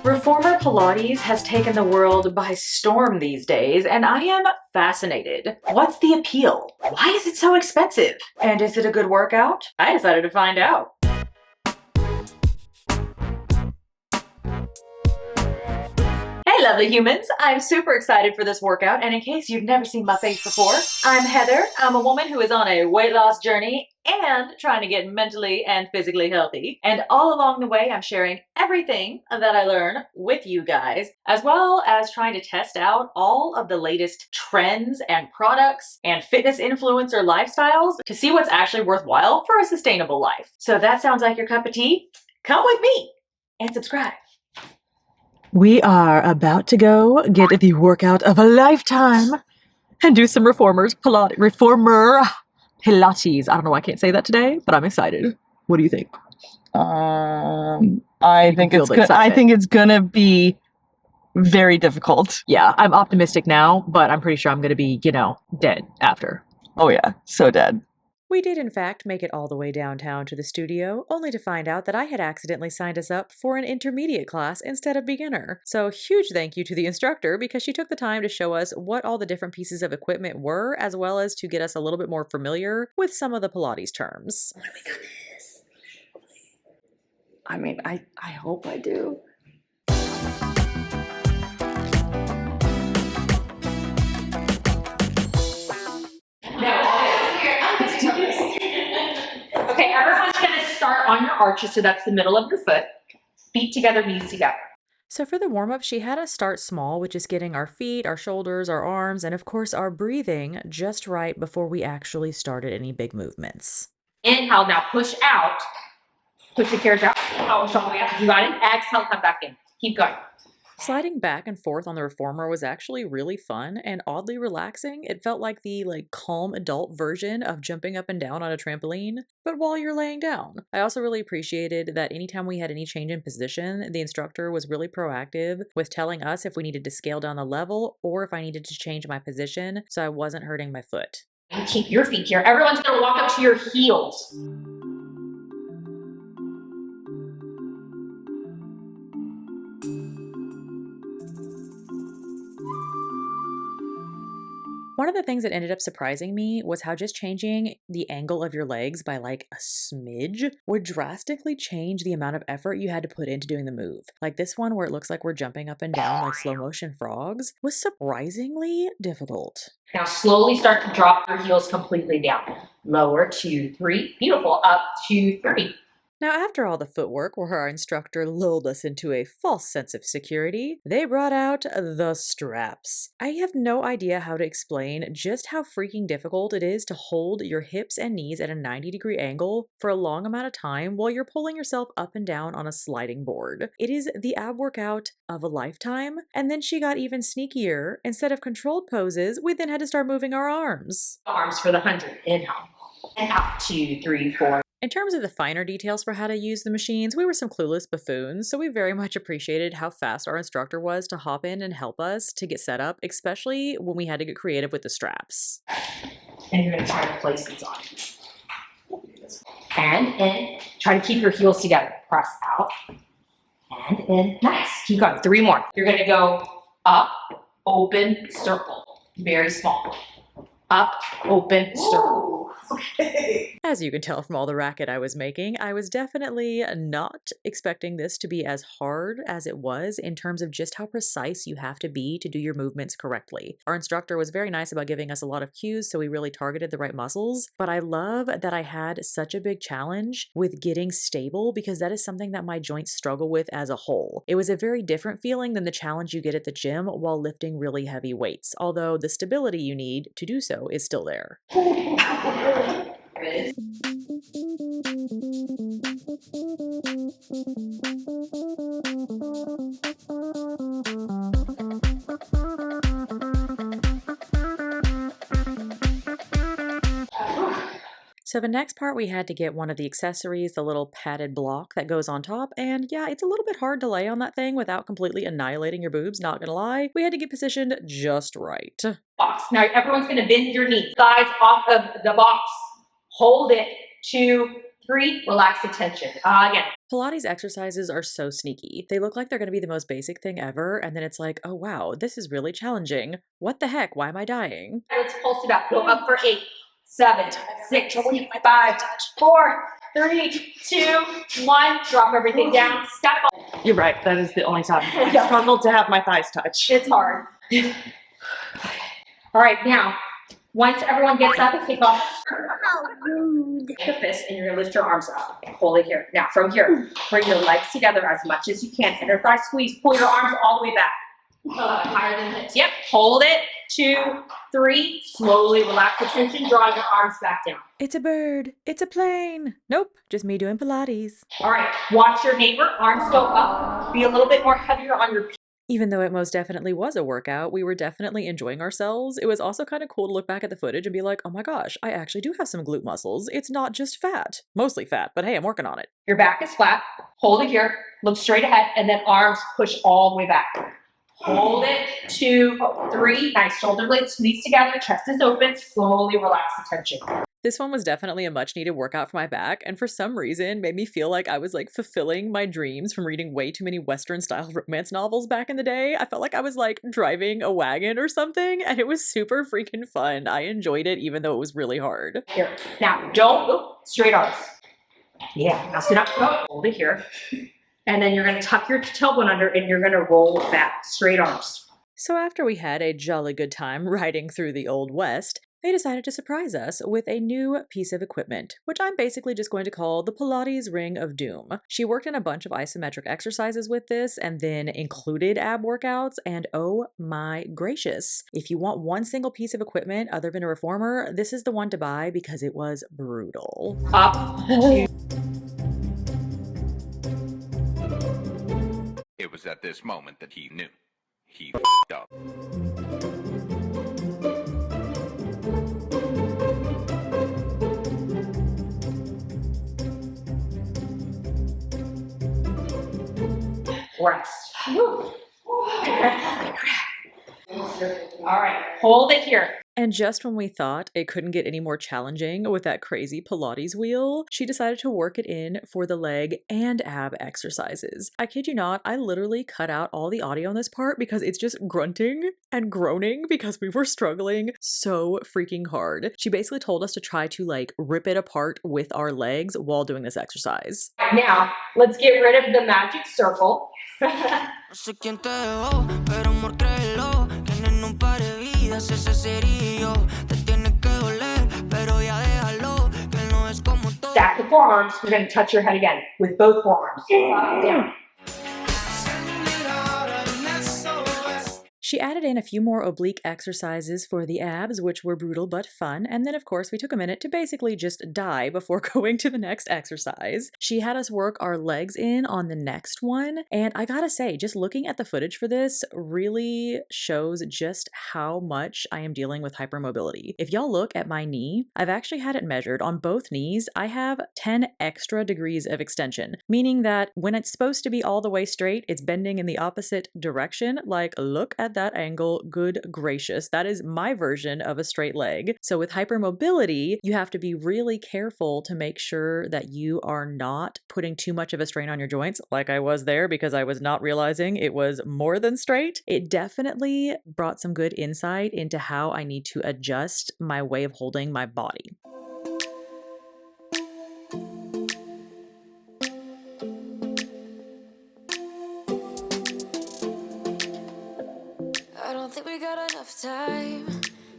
Reformer Pilates has taken the world by storm these days, and I am fascinated. What's the appeal? Why is it so expensive? And is it a good workout? I decided to find out. Hey lovely humans, I'm super excited for this workout, and in case you've never seen my face before, I'm Heather. I'm a woman who is on a weight loss journey and trying to get mentally and physically healthy. And all along the way, I'm sharing everything that I learn with you guys, as well as trying to test out all of the latest trends and products and fitness influencer lifestyles to see what's actually worthwhile for a sustainable life. So if that sounds like your cup of tea, come with me and subscribe. We are about to go get the workout of a lifetime and do some reformer Pilates. I don't know why I can't say that today, but I'm excited. What do you think? I think it's gonna be very difficult. Yeah, I'm optimistic now, but I'm pretty sure I'm gonna be, dead after. Oh yeah, so dead. We did in fact make it all the way downtown to the studio, only to find out that I had accidentally signed us up for an intermediate class instead of beginner. So huge thank you to the instructor because she took the time to show us what all the different pieces of equipment were, as well as to get us a little bit more familiar with some of the Pilates terms. Oh my goodness. I mean, I hope I do. Okay, everyone's gonna start on your arches, so that's the middle of your foot. Feet together, knees together. So for the warm-up, she had us start small, which is getting our feet, our shoulders, our arms, and of course our breathing just right before we actually started any big movements. Inhale, now push out. Push the chairs out. Oh, all the way out. You got it? Exhale, come back in. Keep going. Sliding back and forth on the reformer was actually really fun and oddly relaxing. It felt like the calm adult version of jumping up and down on a trampoline, but while you're laying down. I also really appreciated that anytime we had any change in position, the instructor was really proactive with telling us if we needed to scale down the level or if I needed to change my position so I wasn't hurting my foot. And keep your feet here. Everyone's gonna walk up to your heels. One of the things that ended up surprising me was how just changing the angle of your legs by a smidge would drastically change the amount of effort you had to put into doing the move. Like this one where it looks like we're jumping up and down like slow motion frogs was surprisingly difficult. Now slowly start to drop your heels completely down. Lower, 2, 3. Beautiful. Up, 2, 3. Now, after all the footwork where our instructor lulled us into a false sense of security, they brought out the straps. I have no idea how to explain just how freaking difficult it is to hold your hips and knees at a 90-degree angle for a long amount of time while you're pulling yourself up and down on a sliding board. It is the ab workout of a lifetime, and then she got even sneakier. Instead of controlled poses, we then had to start moving our arms. Arms for the 100. Inhale. And out, 2, 3, 4. In terms of the finer details for how to use the machines, we were some clueless buffoons, so we very much appreciated how fast our instructor was to hop in and help us to get set up, especially when we had to get creative with the straps. And you're going to try to place these on. And in. Try to keep your heels together. Press out. And in. Nice. Keep going. 3 more. You're going to go up, open, circle. Very small. Up, open, circle. Okay. As you can tell from all the racket I was making, I was definitely not expecting this to be as hard as it was in terms of just how precise you have to be to do your movements correctly. Our instructor was very nice about giving us a lot of cues, so we really targeted the right muscles, but I love that I had such a big challenge with getting stable because that is something that my joints struggle with as a whole. It was a very different feeling than the challenge you get at the gym while lifting really heavy weights, although the stability you need to do so is still there. So the next part, we had to get one of the accessories, the little padded block that goes on top, and yeah, it's a little bit hard to lay on that thing without completely annihilating your boobs, not gonna lie. We had to get positioned just right. Box. Now everyone's gonna bend your knees. Thighs off of the box. Hold it. 2, 3, relax the tension. Again. Pilates exercises are so sneaky. They look like they're going to be the most basic thing ever, and then it's like, oh wow, this is really challenging. What the heck? Why am I dying? Let's pulse it up. Go up for 8, 7, 6, 5, 4, 3, 2, 1. Drop everything down. Step on. You're right. That is the only time I struggled to have my thighs touch. It's hard. All right, now, once everyone gets up and kick off, take a fist and you're gonna lift your arms up. Hold it here. Now, from here, bring your legs together as much as you can. Inner thigh squeeze. Pull your arms all the way back. Higher than hips. Yep. Hold it. 2, 3. Slowly relax the tension. Draw your arms back down. It's a bird. It's a plane. Nope, just me doing Pilates. All right. Watch your neighbor. Arms go up. Be a little bit more heavier on your feet. Even though it most definitely was a workout, we were definitely enjoying ourselves. It was also kind of cool to look back at the footage and be like, oh my gosh, I actually do have some glute muscles. It's not just fat. Mostly fat, but hey, I'm working on it. Your back is flat. Hold it here. Look straight ahead. And then arms push all the way back. Hold it. 2, 3. Nice. Shoulder blades squeeze together. Chest is open. Slowly relax the tension. This one was definitely a much needed workout for my back, and for some reason made me feel like I was like fulfilling my dreams from reading way too many Western style romance novels back in the day. I felt like I was like driving a wagon or something, and it was super freaking fun. I enjoyed it even though it was really hard. Here. Now, don't straight arms. Yeah. Now sit up. Hold it here. And then you're going to tuck your tailbone under and you're going to roll back. Straight arms. So after we had a jolly good time riding through the Old West, they decided to surprise us with a new piece of equipment, which I'm basically just going to call the Pilates Ring of Doom. She worked in a bunch of isometric exercises with this and then included ab workouts, and oh my gracious. If you want one single piece of equipment other than a reformer, this is the one to buy because it was brutal. Up. It was at this moment that he knew. He f***ed up. Rest. All right, hold it here. And just when we thought it couldn't get any more challenging with that crazy Pilates wheel, she decided to work it in for the leg and ab exercises. I kid you not, I literally cut out all the audio on this part because it's just grunting and groaning because we were struggling so freaking hard. She basically told us to try to like rip it apart with our legs while doing this exercise. Now, let's get rid of the magic circle. No sé quién te dejó, pero amor créelo, que en un par de vidas ese sería yo. Te tiene que doler, pero ya déjalo, que no es como todo. Stack the forearms. You're going to touch your head again with both forearms. Down. She added in a few more oblique exercises for the abs, which were brutal but fun, and then of course we took a minute to basically just die before going to the next exercise. She had us work our legs in on the next one, and I gotta say, just looking at the footage for this really shows just how much I am dealing with hypermobility. If y'all look at my knee, I've actually had it measured on both knees. I have 10 extra degrees of extension, meaning that when it's supposed to be all the way straight, it's bending in the opposite direction. Like, look at that angle. Good gracious, that is my version of a straight leg. So with hypermobility, you have to be really careful to make sure that you are not putting too much of a strain on your joints, like I was there because I was not realizing it was more than straight. It definitely brought some good insight into how I need to adjust my way of holding my body. I don't think we got enough time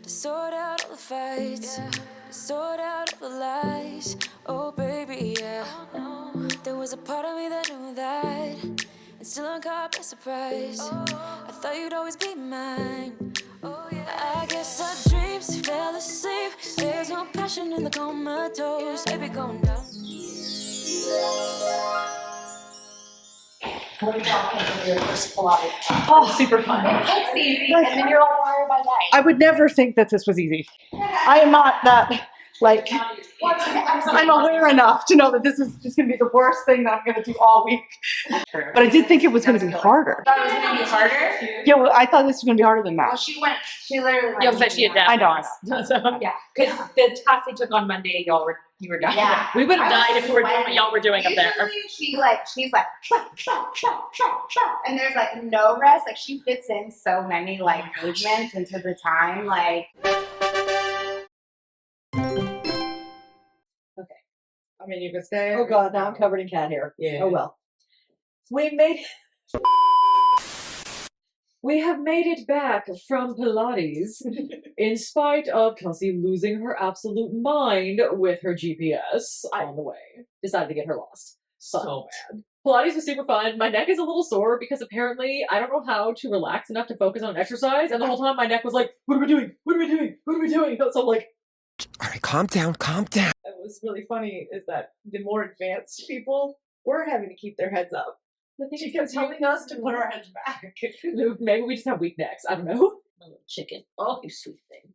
to sort out all the fights, to sort out all the lies. Oh baby, yeah. There was a part of me that knew that, and still I'm caught by surprise. I thought you'd always be mine. I guess our dreams fell asleep. There's no passion in the comatose. Baby, calm down. Oh, super fun. It's easy, and then you're all wired by night. I would never think that this was easy. I am not that, like, I'm aware enough to know that this is just going to be the worst thing that I'm going to do all week. But I did think it was going to be harder. Thought it was gonna be harder. Yeah, well, I thought this was going to be harder than Well, that. she literally went. Yeah, but she yeah. I know. Yeah, because the class they took on Monday, y'all were You were dying. Yeah. We would have I was died if we were doing what sweating. y'all were doing up there. Usually she's like, and there's like no rest. Like she fits in so many like movements into the time. Like, I mean, you could stay. Oh god, now I'm covered in cat hair. Yeah. Oh well. We have made it back from Pilates in spite of Kelsey losing her absolute mind with her GPS on the way. Decided to get her lost. So bad. Pilates was super fun. My neck is a little sore because apparently I don't know how to relax enough to focus on exercise, and the whole time my neck was like, what are we doing? What are we doing? What are we doing? So I'm like, all right, calm down, calm down. What's really funny is that the more advanced people were having to keep their heads up. She kept telling us to put our heads back. maybe we just have weak necks. I don't know. My little chicken. Oh, you sweet thing.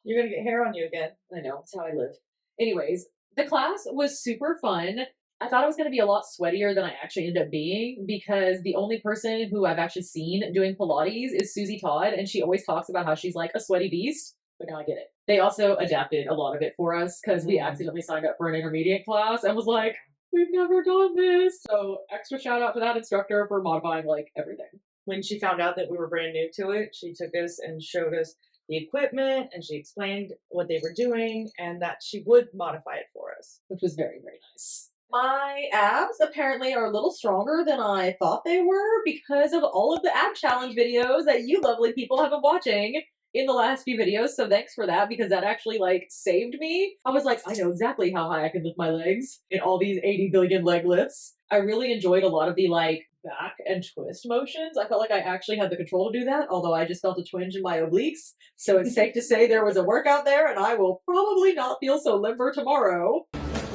You're gonna get hair on you again. I know, it's how I live. Anyways, the class was super fun. I thought it was going to be a lot sweatier than I actually ended up being because the only person who I've actually seen doing Pilates is Susie Todd, and she always talks about how she's like a sweaty beast, but now I get it. They also adapted a lot of it for us because we accidentally signed up for an intermediate class and was like, we've never done this. So extra shout out to that instructor for modifying like everything. When she found out that we were brand new to it, she took us and showed us the equipment, and she explained what they were doing and that she would modify it for us. Which was very, very nice. My abs apparently are a little stronger than I thought they were because of all of the ab challenge videos that you lovely people have been watching in the last few videos. So thanks for that because that actually like saved me. I was like, I know exactly how high I can lift my legs in all these 80 billion leg lifts. I really enjoyed a lot of the like back and twist motions. I felt like I actually had the control to do that, although I just felt a twinge in my obliques. So it's safe to say there was a workout there and I will probably not feel so limber tomorrow.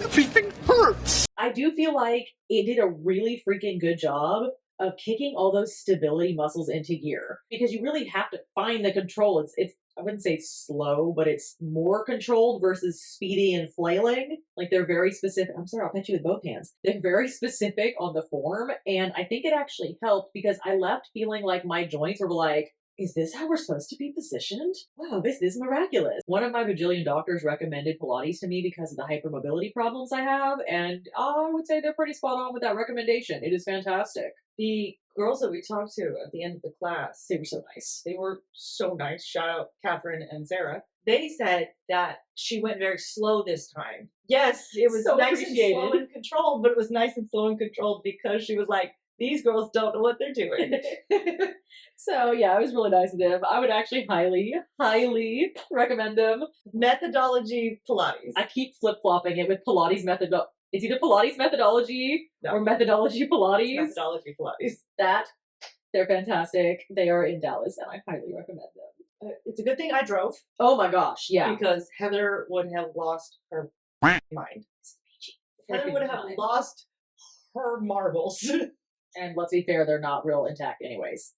Everything hurts. I do feel like it did a really freaking good job of kicking all those stability muscles into gear because you really have to find the control. It's I wouldn't say slow, but it's more controlled versus speedy and flailing. Like they're very specific. I'm sorry, I'll pet you with both hands. They're very specific on the form, and I think it actually helped because I left feeling like my joints were like, is this how we're supposed to be positioned? Wow, this is miraculous. One of my bajillion doctors recommended Pilates to me because of the hypermobility problems I have, and I would say they're pretty spot on with that recommendation. It is fantastic. The girls that we talked to at the end of the class, They were so nice. they were so nice. Shout out Catherine and Sarah. They said that she went very slow this time. Yes, it was So nice and slow appreciated. and controlled, but it was nice and slow and controlled because she was like, these girls don't know what they're doing. So yeah, it was really nice of them. I would actually highly, highly recommend them. Methodology Pilates. I keep flip-flopping it with Pilates method. It's either Pilates methodology or methodology Pilates. Methodology Pilates. They're fantastic. They are in Dallas, and I highly recommend them. It's a good thing I drove Oh my gosh, yeah. because Heather would have lost her mind. Heather would have Mind. lost her marbles. And let's be fair, they're not real intact anyways.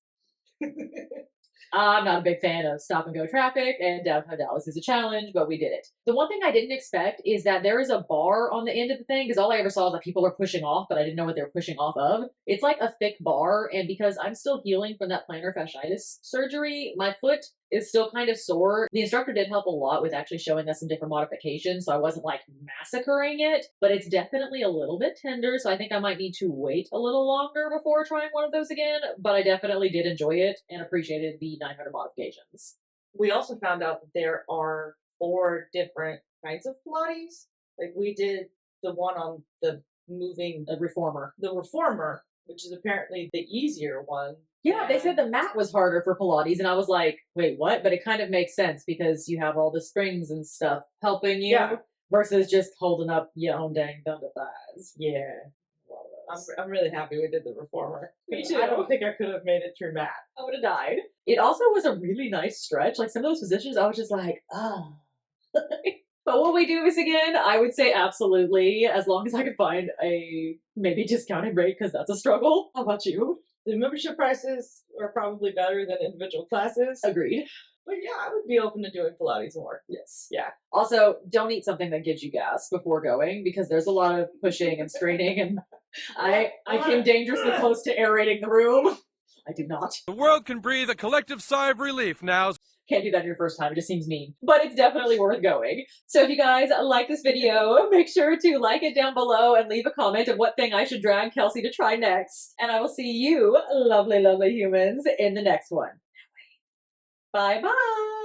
I'm not a big fan of stop and go traffic, and downtown Dallas is a challenge, but we did it. The one thing I didn't expect is that there is a bar on the end of the thing, because all I ever saw is that people are pushing off, but I didn't know what they were pushing off of. It's like a thick bar, and because I'm still healing from that plantar fasciitis surgery, my foot is still kind of sore. The instructor did help a lot with actually showing us some different modifications, so I wasn't like massacring it, but it's definitely a little bit tender, so I think I might need to wait a little longer before trying one of those again, but I definitely did enjoy it and appreciated the 900 modifications. We also found out that there are 4 different kinds of Pilates. Like we did the one on the moving, A reformer. the reformer, which is apparently the easier one. Yeah, they said the mat was harder for Pilates, and I was like, wait, what? But it kind of makes sense because you have all the springs and stuff helping you Yeah. versus just holding up your own dang thunder thighs. Yeah. I'm really happy we did the reformer. Me too. I don't think I could have made it through mat. I would have died. It also was a really nice stretch. Like some of those positions, I was just like, ah. But will we do this again? I would say absolutely, as long as I could find a maybe discounted rate, because that's a struggle. How about you? The membership prices are probably better than individual classes. Agreed. But yeah, I would be open to doing Pilates more. Yes. Yeah. Also, don't eat something that gives you gas before going because there's a lot of pushing and straining, and I came dangerously close to aerating the room. I do not. The world can breathe a collective sigh of relief now. Can't do that on your first time. It just seems mean. But it's definitely worth going. So if you guys like this video, make sure to like it down below and leave a comment of what thing I should drag Kelsey to try next. And I will see you, lovely, lovely humans, in the next one. Bye-bye.